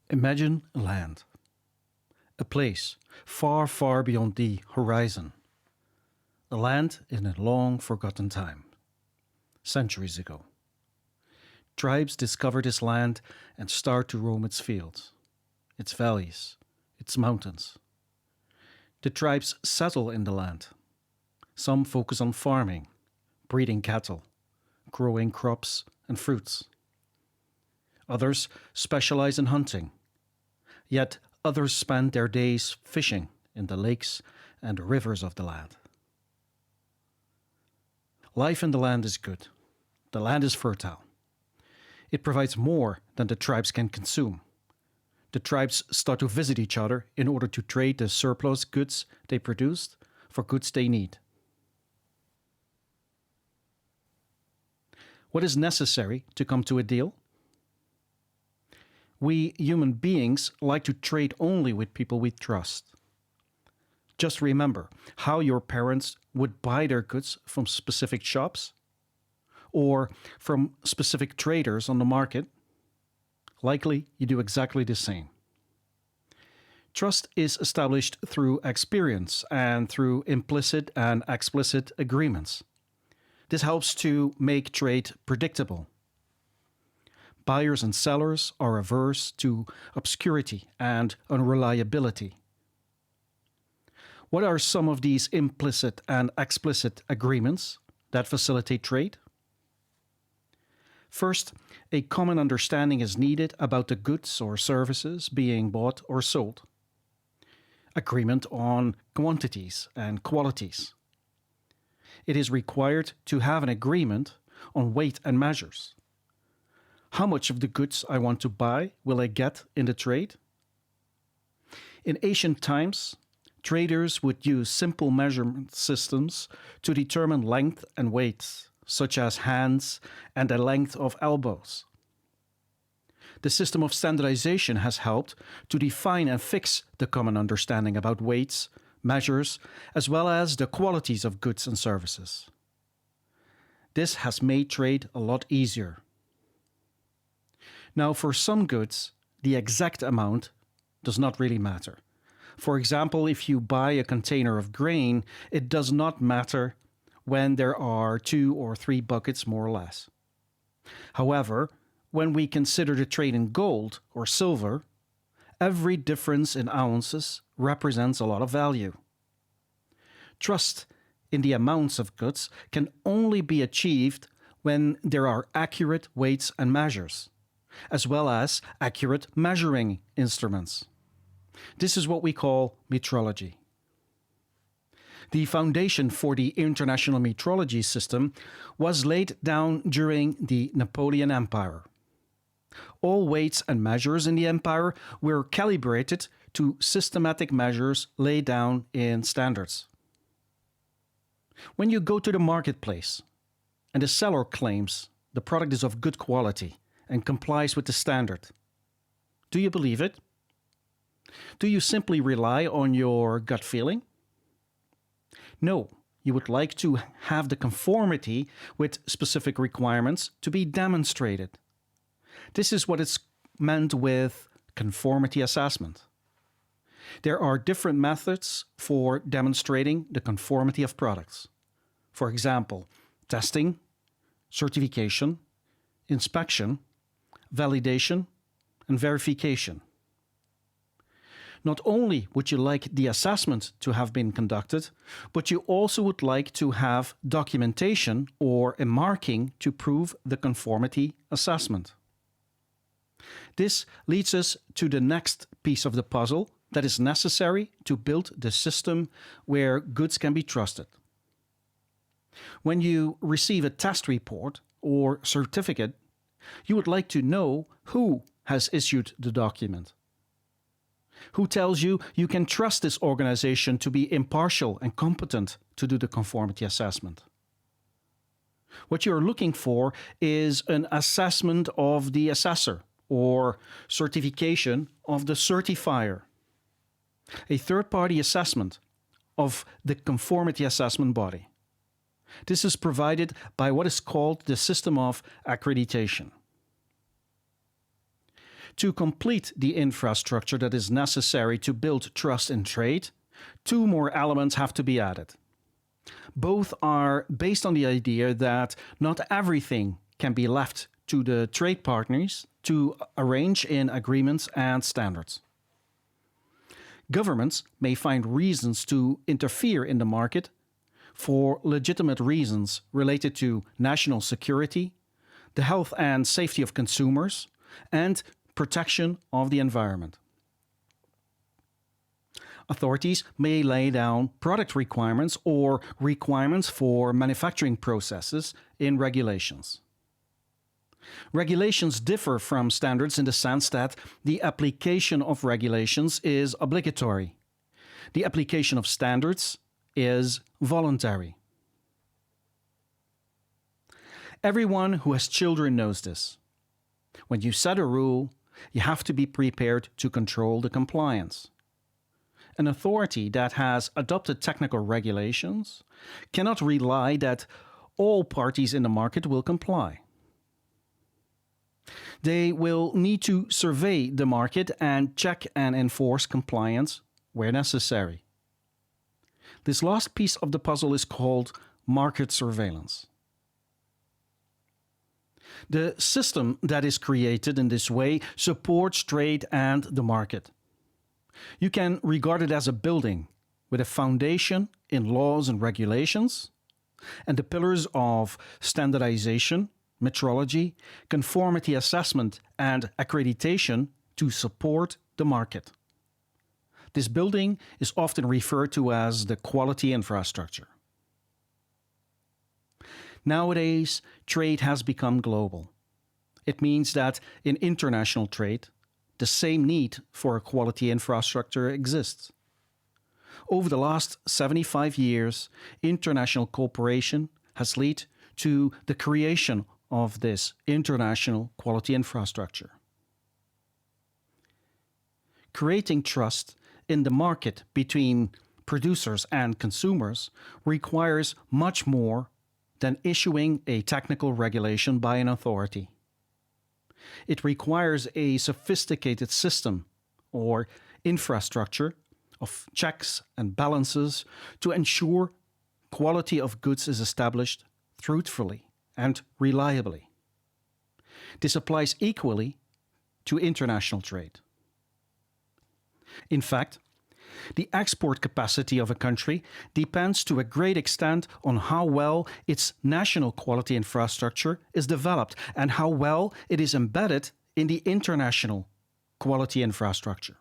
Imagine land, a place far, far beyond the horizon, a land in a long forgotten time, centuries ago. Tribes discover this land and start to roam its fields, its valleys, its mountains. The tribes settle in the land. Some focus on farming, breeding cattle, growing crops and fruits. Others specialize in hunting. Yet others spend their days fishing in the lakes and the rivers of the land. Life in the land is good. The land is fertile. It provides more than the tribes can consume. The tribes start to visit each other in order to trade the surplus goods they produced for goods they need. What is necessary to come to a deal? We human beings like to trade only with people we trust. Just remember how your parents would buy their goods from specific shops or from specific traders on the market. Likely, you do exactly the same. Trust is established through experience and through implicit and explicit agreements. This helps to make trade predictable. Buyers and sellers are averse to obscurity and unreliability. What are some of these implicit and explicit agreements that facilitate trade? First, a common understanding is needed about the goods or services being bought or sold. Agreement on quantities and qualities. It is required to have an agreement on weight and measures. How much of the goods I want to buy will I get in the trade? In ancient times, traders would use simple measurement systems to determine length and weight, such as hands and the length of elbows. The system of standardization has helped to define and fix the common understanding about weights, measures, as well as the qualities of goods and services. This has made trade a lot easier. Now, for some goods, the exact amount does not really matter. For example, if you buy a container of grain, it does not matter when there are 2 or 3 buckets more or less. However, when we consider the trade in gold or silver, every difference in ounces represents a lot of value. Trust in the amounts of goods can only be achieved when there are accurate weights and measures, as well as accurate measuring instruments. This is what we call metrology. The foundation for the international metrology system was laid down during the Napoleon Empire. All weights and measures in the empire were calibrated to systematic measures laid down in standards. When you go to the marketplace and the seller claims the product is of good quality and complies with the standard, do you believe it? Do you simply rely on your gut feeling? No, you would like to have the conformity with specific requirements to be demonstrated. This is what is meant with conformity assessment. There are different methods for demonstrating the conformity of products. For example, testing, certification, inspection, validation, and verification. Not only would you like the assessment to have been conducted, but you also would like to have documentation or a marking to prove the conformity assessment. This leads us to the next piece of the puzzle that is necessary to build the system where goods can be trusted. When you receive a test report or certificate, you would like to know who has issued the document. Who tells you you can trust this organization to be impartial and competent to do the conformity assessment? What you're looking for is an assessment of the assessor or certification of the certifier, a third-party assessment of the conformity assessment body. This is provided by what is called the system of accreditation. To complete the infrastructure that is necessary to build trust in trade, two more elements have to be added. Both are based on the idea that not everything can be left to the trade partners to arrange in agreements and standards. Governments may find reasons to interfere in the market for legitimate reasons related to national security, the health and safety of consumers, and protection of the environment. Authorities may lay down product requirements or requirements for manufacturing processes in regulations. Regulations differ from standards in the sense that the application of regulations is obligatory. The application of standards is voluntary. Everyone who has children knows this. When you set a rule, you have to be prepared to control the compliance. An authority that has adopted technical regulations cannot rely that all parties in the market will comply. They will need to survey the market and check and enforce compliance where necessary. This last piece of the puzzle is called market surveillance. The system that is created in this way supports trade and the market. You can regard it as a building with a foundation in laws and regulations, and the pillars of standardization, metrology, conformity assessment, and accreditation to support the market. This building is often referred to as the quality infrastructure. Nowadays, trade has become global. It means that in international trade, the same need for a quality infrastructure exists. Over the last 75 years, international cooperation has led to the creation of this international quality infrastructure. Creating trust in the market between producers and consumers requires much more than issuing a technical regulation by an authority. It requires a sophisticated system or infrastructure of checks and balances to ensure quality of goods is established truthfully and reliably. This applies equally to international trade. In fact, the export capacity of a country depends to a great extent on how well its national quality infrastructure is developed and how well it is embedded in the international quality infrastructure.